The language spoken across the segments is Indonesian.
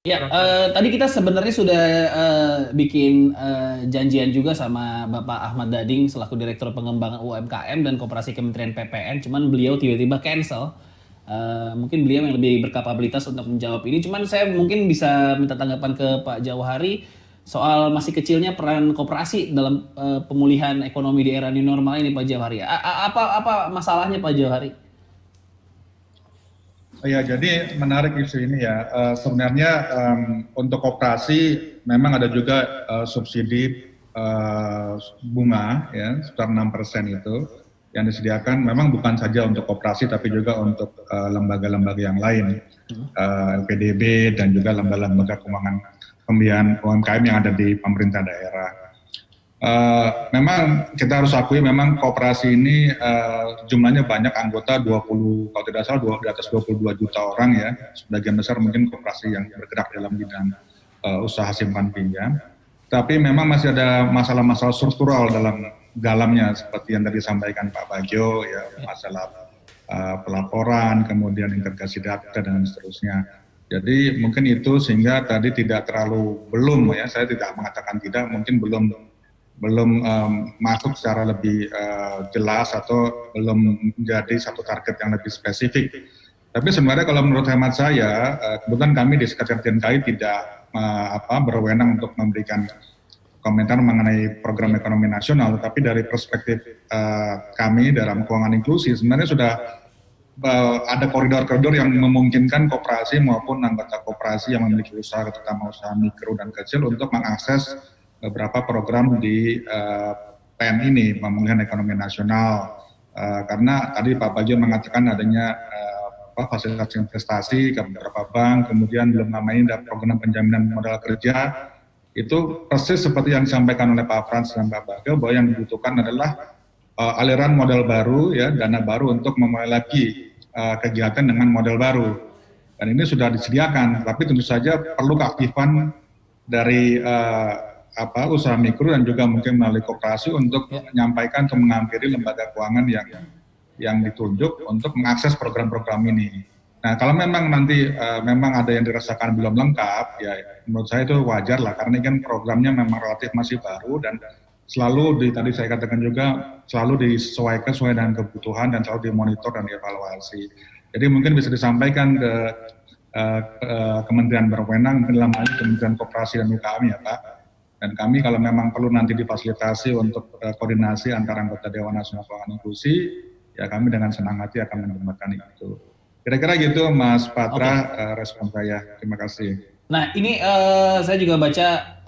Ya, tadi kita sebenarnya sudah bikin janjian juga sama Bapak Ahmad Dading selaku Direktur Pengembangan UMKM dan Koperasi Kementerian PPN. Cuman beliau tiba-tiba cancel. Mungkin beliau yang lebih berkapabilitas untuk menjawab ini. Cuman saya mungkin bisa minta tanggapan ke Pak Jauhari soal masih kecilnya peran koperasi dalam pemulihan ekonomi di era new normal ini, Pak Jauhari. Apa masalahnya, Pak Jauhari? Ya, jadi menarik isu ini ya. Sebenarnya untuk koperasi memang ada juga subsidi bunga ya sekitar 6% itu yang disediakan memang bukan saja untuk koperasi tapi juga untuk lembaga-lembaga yang lain, LPDB dan juga lembaga-lembaga keuangan pembiayaan UMKM yang ada di pemerintah daerah. Memang kita harus akui memang koperasi ini jumlahnya banyak anggota 20 kalau tidak salah di atas 22 juta orang ya. Sebagian besar mungkin koperasi yang bergerak dalam bidang usaha simpan pinjam. Tapi memang masih ada masalah-masalah struktural dalamnya seperti yang tadi disampaikan Pak Bagio ya, masalah pelaporan, kemudian integrasi data dan seterusnya. Jadi mungkin itu sehingga tadi tidak terlalu ya saya tidak mengatakan tidak, mungkin belum masuk secara lebih jelas atau belum menjadi satu target yang lebih spesifik. Tapi sebenarnya kalau menurut hemat saya, kebetulan kami di Sekretariat KAI tidak berwenang untuk memberikan komentar mengenai program ekonomi nasional, tapi dari perspektif kami dalam keuangan inklusi sebenarnya sudah ada koridor-koridor yang memungkinkan koperasi maupun anggota koperasi yang memiliki usaha, terutama usaha mikro dan kecil untuk mengakses beberapa program di PN ini, pemulihan ekonomi nasional. Karena tadi Pak Bagio mengatakan adanya fasilitas investasi ke beberapa bank, kemudian belum lama ini ada program penjaminan modal kerja. Itu persis seperti yang disampaikan oleh Pak Frans dan Pak Bagio bahwa yang dibutuhkan adalah aliran modal baru, ya, dana baru untuk memulai lagi kegiatan dengan model baru. Dan ini sudah disediakan, tapi tentu saja perlu keaktifan dari usaha mikro dan juga mungkin melalui koperasi untuk menyampaikan atau menghampiri lembaga keuangan yang ditunjuk untuk mengakses program-program ini. Nah, kalau memang nanti memang ada yang dirasakan belum lengkap, ya menurut saya itu wajar lah, karena kan programnya memang relatif masih baru dan selalu tadi saya katakan juga selalu disesuaikan sesuai dengan kebutuhan dan selalu dimonitor dan dievaluasi. Jadi mungkin bisa disampaikan ke kementerian berwenang, mungkin dalam hal ini Kementerian Koperasi dan UKM ya Pak. Dan kami kalau memang perlu nanti difasilitasi untuk koordinasi antara anggota Dewan Nasional Keuangan Inklusi, ya kami dengan senang hati akan mendengarkan itu. Kira-kira gitu Mas Patra, respon saya. Terima kasih. Nah ini saya juga baca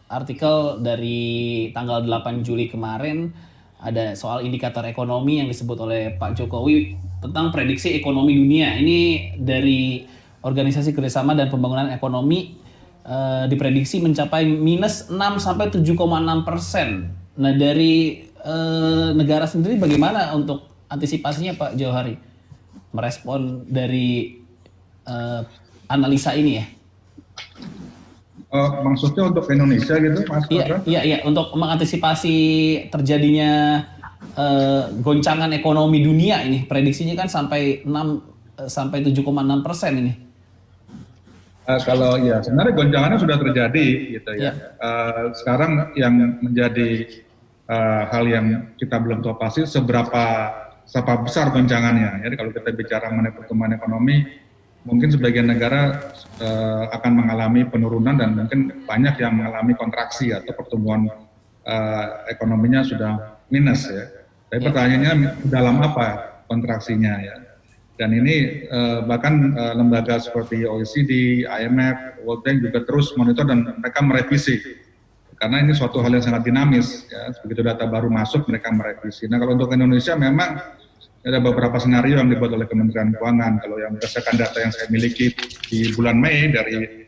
artikel dari tanggal 8 Juli kemarin, ada soal indikator ekonomi yang disebut oleh Pak Jokowi tentang prediksi ekonomi dunia. Ini dari Organisasi Kerjasama dan Pembangunan Ekonomi diprediksi mencapai minus 6-7,6%. Nah dari negara sendiri bagaimana untuk antisipasinya Pak Jauhari merespon dari analisa ini ya? Maksudnya untuk Indonesia gitu Mas Patra? Iya, untuk mengantisipasi terjadinya goncangan ekonomi dunia ini, prediksinya kan sampai 7,6% ini. Kalau ya sebenarnya goncangannya sudah terjadi gitu ya. Sekarang yang menjadi hal yang kita belum tahu pasti seberapa besar goncangannya. Jadi kalau kita bicara mengenai pertumbuhan ekonomi, mungkin sebagian negara akan mengalami penurunan dan mungkin banyak yang mengalami kontraksi atau pertumbuhan ekonominya sudah minus ya. Tapi pertanyaannya dalam apa kontraksinya ya. Dan ini bahkan lembaga seperti OECD, IMF, World Bank juga terus monitor dan mereka merevisi. Karena ini suatu hal yang sangat dinamis, ya. Begitu data baru masuk mereka merevisi. Nah kalau untuk Indonesia memang ada beberapa skenario yang dibuat oleh Kementerian Keuangan. Kalau yang berdasarkan data yang saya miliki di bulan Mei dari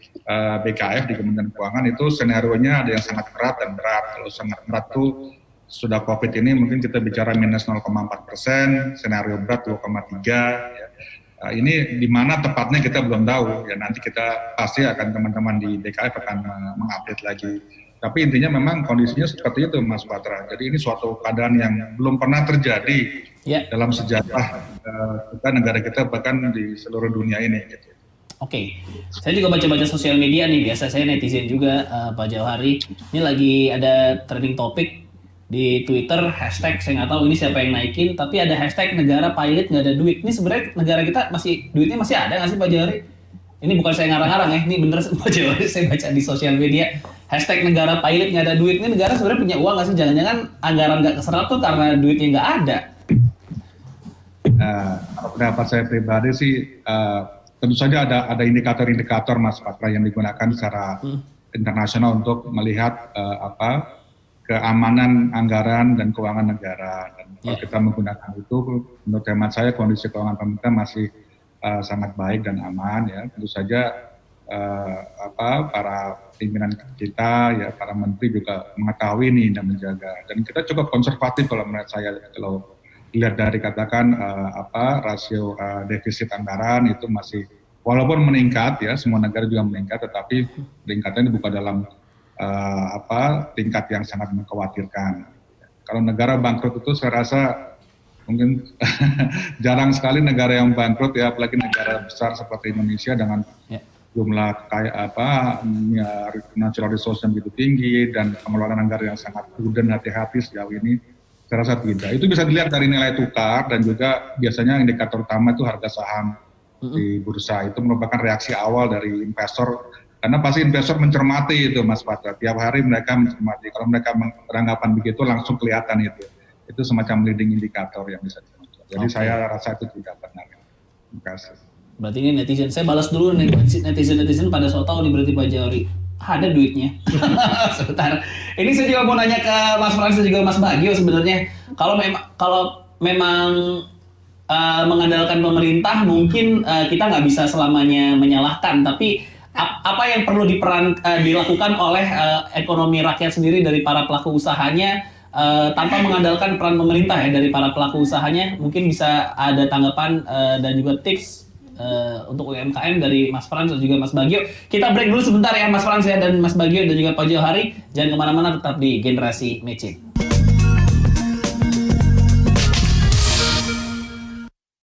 BKF di Kementerian Keuangan itu skenario-nya ada yang sangat berat dan berat. Kalau sangat berat tuh sudah COVID ini mungkin kita bicara minus 0,4%, skenario berat 2,3%. Ya. Ini di mana tepatnya kita belum tahu. Ya nanti kita pasti akan teman-teman di BKF akan mengupdate lagi. Tapi intinya memang kondisinya seperti itu Mas Patra. Jadi ini suatu keadaan yang belum pernah terjadi dalam sejarah kita negara kita bahkan di seluruh dunia ini. Gitu. Oke, saya juga baca-baca sosial media nih, biasa saya netizen juga, Pak Jauhari. Ini lagi ada trending topik di Twitter, hashtag, saya nggak tahu ini siapa yang naikin, tapi ada hashtag negara pilot nggak ada duit. Ini sebenarnya negara kita masih, duitnya masih ada nggak sih Pak Jauhari? Ini bukan saya ngarang-ngarang ya, ini bener Pak Jauhari, saya baca di sosial media. Hashtag negara pilot nggak ada duit, ini negara sebenarnya punya uang nggak sih? Jangan-jangan anggaran nggak keserap tuh karena duitnya nggak ada. Kalau pendapat saya pribadi sih, tentu saja ada indikator-indikator Mas Patra yang digunakan secara internasional untuk melihat keamanan anggaran dan keuangan negara. Dan kalau kita menggunakan itu, menurut hemat saya kondisi keuangan pemerintah masih sangat baik dan aman ya. Tentu saja para pimpinan kita ya, para menteri juga mengetahui ini dan menjaga. Dan kita cukup konservatif kalau menurut saya, kalau dilihat dari katakan rasio defisit anggaran itu masih walaupun meningkat ya, semua negara juga meningkat, tetapi peningkatannya bukan dalam tingkat yang sangat mengkhawatirkan. Kalau negara bangkrut itu saya rasa mungkin jarang sekali negara yang bangkrut ya, apalagi negara besar seperti Indonesia dengan jumlah natural resource yang begitu tinggi dan pengelolaan anggaran yang sangat prudent, hati-hati sejauh ini. Saya rasa tidak. Itu bisa dilihat dari nilai tukar dan juga biasanya indikator utama itu harga saham di bursa. Itu merupakan reaksi awal dari investor, karena pasti investor mencermati itu Mas Patra. Tiap hari mereka mencermati. Kalau mereka beranggapan begitu langsung kelihatan itu. Itu semacam leading indikator yang bisa dimuncul. Jadi saya rasa itu tidak benar. Terima kasih. Berarti ini netizen, saya balas dulu netizen pada so tau nih berarti Pak Jauhari. Ada duitnya. Sebentar. Ini saya juga mau nanya ke Mas Frans dan juga Mas Bagio sebenarnya. Kalau memang mengandalkan pemerintah, mungkin kita nggak bisa selamanya menyalahkan. Tapi apa yang perlu dilakukan oleh ekonomi rakyat sendiri dari para pelaku usahanya tanpa mengandalkan peran pemerintah ya, dari para pelaku usahanya, mungkin bisa ada tanggapan dan juga tips untuk UMKM dari Mas Frans dan juga Mas Bagio. Kita break dulu sebentar ya Mas Frans ya, dan Mas Bagio dan juga Pak Jauhari. Jangan kemana-mana, tetap di Generasi Mecin.